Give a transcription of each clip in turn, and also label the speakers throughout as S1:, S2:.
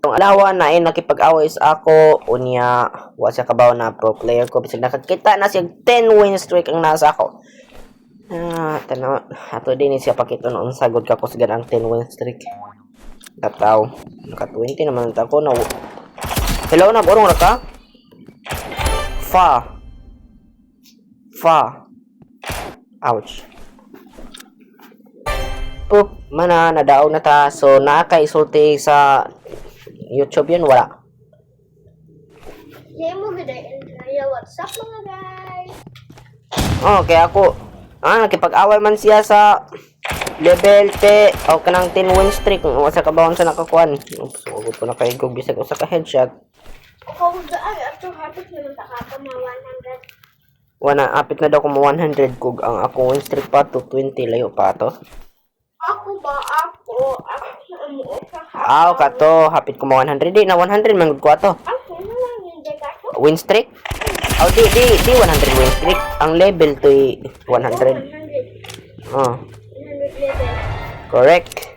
S1: Ang alawa na ay nakipag-away sa ako, unya, wa siya kabaw na pro player ko. Bisag nakakita na siya 10 win streak ang nasa ako. Tanaw, ato din siya pakita noon sagod ka ko sa ganang 10 win streak. Kataw, naka 20 naman ako na. Hello, nag-urong ra ka? Fa. Ouch. Poop, mana nadaog na ta. So nakaisulti sa YouTube yun, wala.
S2: Hindi mo ganda yung WhatsApp mga guys.
S1: Okay, ako. Nakipag-away man siya sa level T o kanang 10 win streak. Sa kabawang sa nakakuan. Sugod ko na kay Gog bisag usa ka headshot.
S2: Ako daan ato habit naman takapa mga 100.
S1: Apit na daw ko mo 100 Gog. Ang ako win streak pa to 20 layo pa to.
S2: Ako
S1: Kato, hapit ko mo 100. Di na 100 man gud ko ato.
S2: Ako na lang yung dekato.
S1: Win streak? Di 100 win streak. Ang level to 100.
S2: 100 level.
S1: Correct.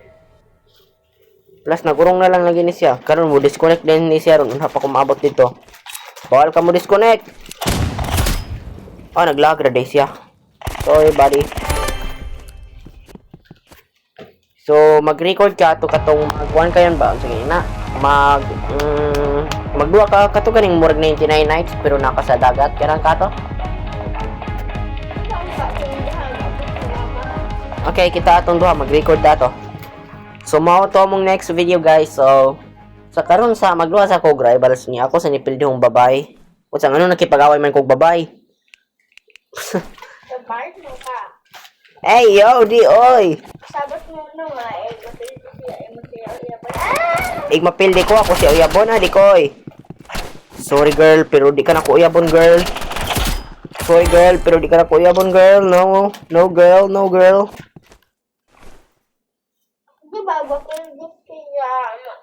S1: Plus nagurong na lang lagi ni siya. Karon mo disconnect din ni siya ron pa ko maabot dito. Bawal ka mo disconnect. Naglag ra day siya. Sorry buddy. So mag-record ka to katong mag-1 kayon ba? Sige na. Magduwa ka kato kaning murag 99 nights pero naka sa dagat kanang kato. Okay, kita atong duha mag-record dato. So mao to mong next video guys. So sa karon sa magduha sa ko rivals niya ako sa nipildihong babay. Unsang ano nakipag-away man kog babay.
S2: Sabart mo ka.
S1: Hey yo, di oy.
S2: Sabat mo na nga
S1: Igmapildi ko ako si uyabon di ko oy. Sorry girl, pero di ka na ko uyabon girl. Sorry girl, pero di ka na ko uyabon girl. No girl.
S2: Bago ko gusto niya,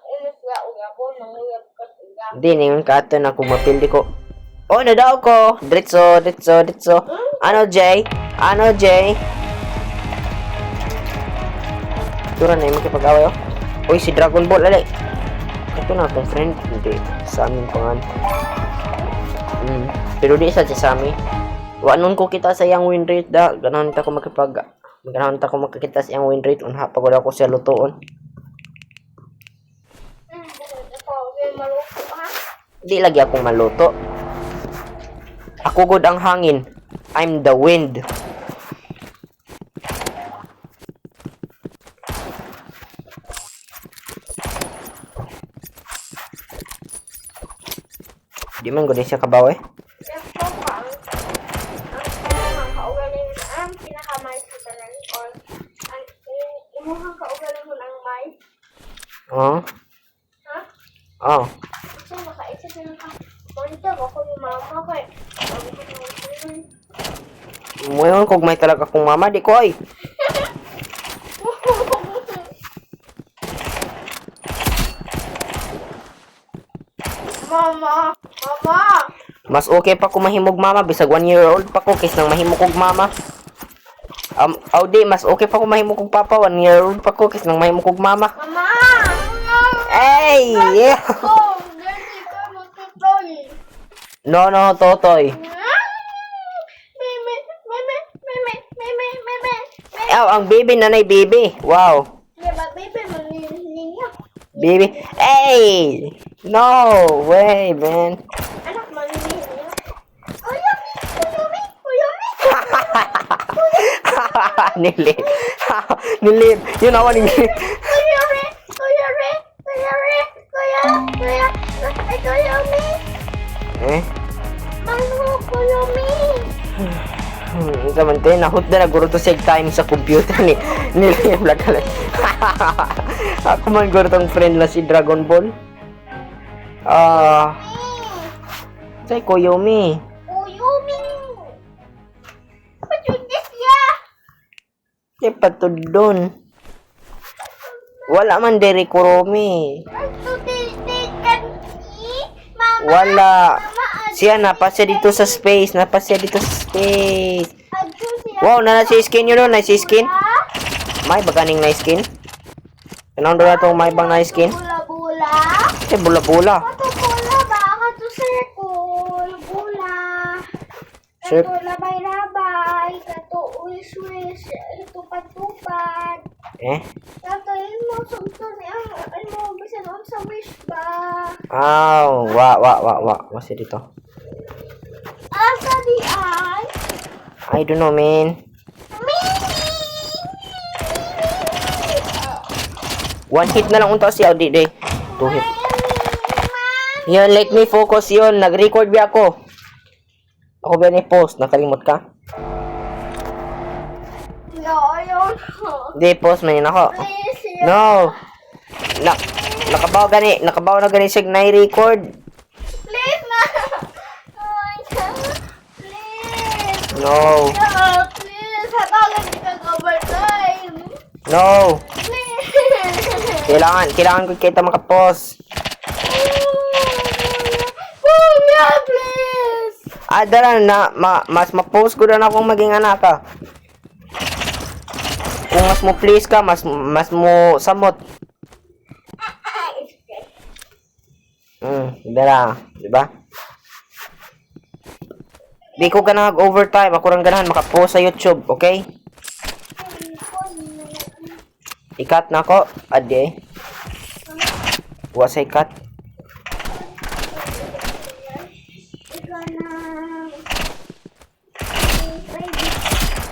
S2: umus nga uyabon, nanguyab ka siya.
S1: Di, ningon ka ato na kung mapildi ko. Nadaw ko. Dritso. Ano, Jay? Tura na yung makipag-away, Uy, si Dragon Ball, alay. Ito na akong friend. Hindi, sa amin pangan. Pero di sa amin. Wanon ko kita sa iyang win rate da. Ganahan ta ko makakita sa iyang win rate. Unha, pagod ako siya lutoon. Di lagi akong maluto. Ako good ang hangin. I'm the wind. Di man gud siya kabaw
S2: Ang kaugaling ang pinakamay sa tanan or ang imuhang kaugaling mo ng may.
S1: Ha?
S2: So makaisa din ka. Monta ako yung mama ko eh.
S1: Ngayon kung may talaga akong mama, di ko ay.
S2: Mama!
S1: Mas okay pa kung mahimog mama, bisag 1 year old pa ko, kaysa nang mahimog kong mama. Di, mas okay pa kung mahimog kong papa, 1 year old pa ko, kaysa nang mahimog kong mama.
S2: Mama!
S1: Hey! Yeah.
S2: Oh, dirty ka mo tutoy.
S1: No, Totoy. Ang baby, nanay baby. Wow.
S2: Diba, baby, manilinya.
S1: Baby. Hey! No way, man.
S2: Anak, manilinya. Kuyumi.
S1: Nilib. Yun ako nilib.
S2: Kuyumi. Kuyumi.
S1: Saman tayo, nahut na naguro to save time sa computer ni Liam Lagalan. Ako man guro tong friend na si Dragon Ball. Say Koyomi.
S2: Patulis ya.
S1: Say patudon. Wala man diri Kuromi. Wala. Siya napasya dito sa space. Wow, na si skin yun, na si skin. May baganing na skin. Kanang doon na itong may bang na skin.
S2: Bula-bula.
S1: siya bula-bula.
S2: Kato pula ba? Kato circle. Bula.
S1: Cir-
S2: Kato labay-labay. Kato wish-wish. Ito patupad.
S1: Eh?
S2: Kato yun mo. Sumto niya. Ano mo. Bisa noon sa wish ba?
S1: Wa. Masih dito.
S2: Asa di ay?
S1: I don't know, man. One hit na lang unta si Audi day. Two hit. Yan, let me focus yun. Nag-record ba ako? Ako ba ni-post? Nakalimot ka?
S2: No, ayaw na.
S1: Hindi, post man yun ako.
S2: Please.
S1: No! Nakabaw na gani siya na-record.
S2: Please na. Ay, please.
S1: No.
S2: No, please. Hatagan di ka overtime.
S1: No.
S2: Please.
S1: Kailangan ko kita makapost.
S2: Kuya, please.
S1: Dara na, mas ma-post ko na akong maging anak ka. Kung mas mo please ka, mas mo samot. Dara, di ba? Di ko ka nag-overtime, ako rin ganahan makapost sa YouTube, okay? Ikat na ako, ade. Huwag sa ikat.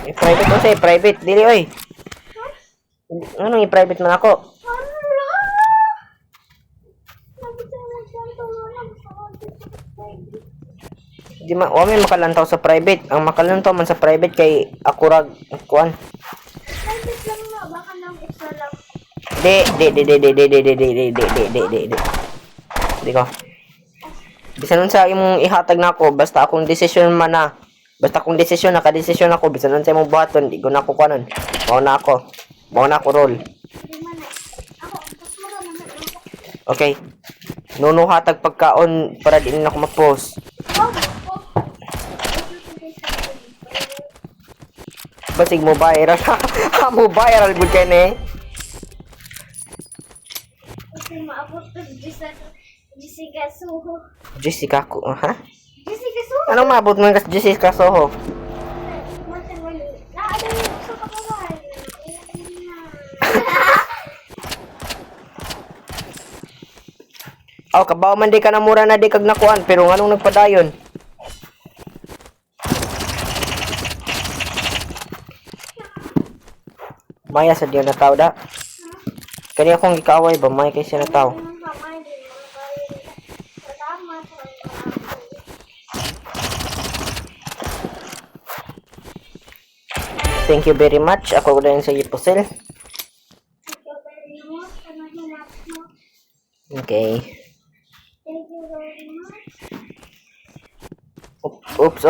S1: I-private mo siya, i-private. Dili, oy. Anong i-private man ako? Di wa may makalantaw sa private. Ang makalantaw man sa private kay akurag kuan. Di ko. Bisan nun sa imong ihatag na ako, basta akong desisyon man na. Basta akong desisyon, naka-desisyon ako, bisan nun sa imong buhaton, di ko na ako kuanon. Mao na ako roll. Okay. Nuno hatag pagkaon para di na ako ma-post. Basig mo viral. Mo viral gud kay ni.
S2: Kasi maabot ko Jessica Soho.
S1: Jessica ko, ha?
S2: Jessica Soho?
S1: Anong maabot mo kas Jessica Soho? Kabaw man di ka na mura na di kag nakuan pero nganong nagpadayon? Maya sa diyan na tao da. Kani akong gikaaway ba may kay siya na tao. Thank you very much. Ako rin sa Yipusel. Okay.
S2: Thank you very much.
S1: Oops.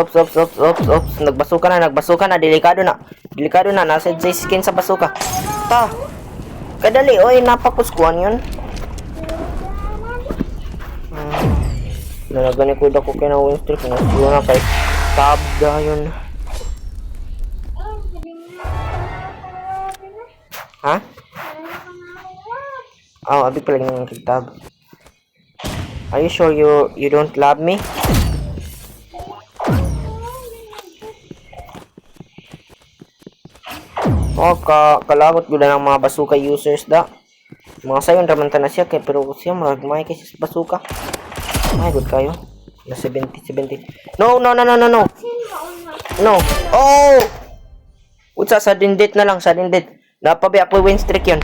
S1: Nagbasuka na. Delikado na. Nasa skin sa basuka. Ta. Kadali, oy, napakuskuan yun. Nalagani ko dako kay na win streak. Nasiyo na kay tabda yun. Ha? Abi pala yung tab. Are you sure you don't love me? Kalawat gula ng mga basuka users da. Mga sayon raman ta na siya kay pero siya magmay kay sa basuka. Ay good kayo. Na 70. No. No. Oh! Utsa sa dindit na lang, sa dindit. Napabi ako win streak yun.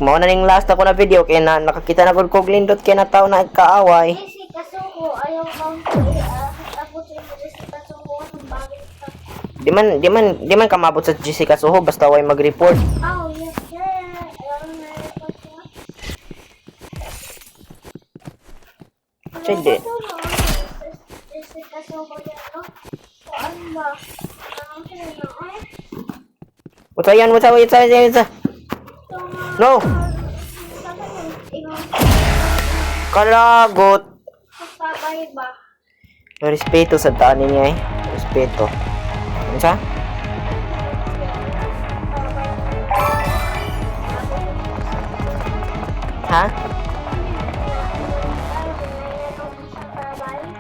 S1: Mao na ning last ako na video kay na nakakita na gud kog lindot kay na tao na kaaway.
S2: Jessica Soho, ayaw kang abot sa Jessica Soho ang bagay ka.
S1: Di man ka mabot sa Jessica Soho basta way mag-report.
S2: Oh, yes, sir. Ayaw na report mo.
S1: Sige.
S2: Jessica Soho yan, no? Ano ba? Ang sila na, ay?
S1: Utsa yan. No. Kalagot.
S2: Sabay ba?
S1: Respeto sa taan niya eh. Respeto. Unsa? Ha?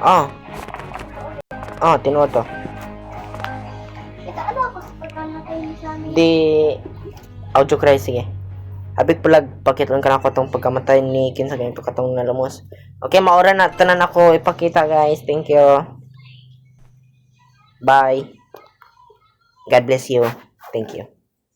S1: Oh. Oh, tinuod to.
S2: Kita ano ako sa pagkamatay ni Sammy?
S1: Di audio cry sige. Habig pulag pakiton ka na ko tong pagkamatay ni kinsa ganito katong nalumos. Okay, maura na tanan ako ipakita guys. Thank you. Bye. God bless you. Thank you.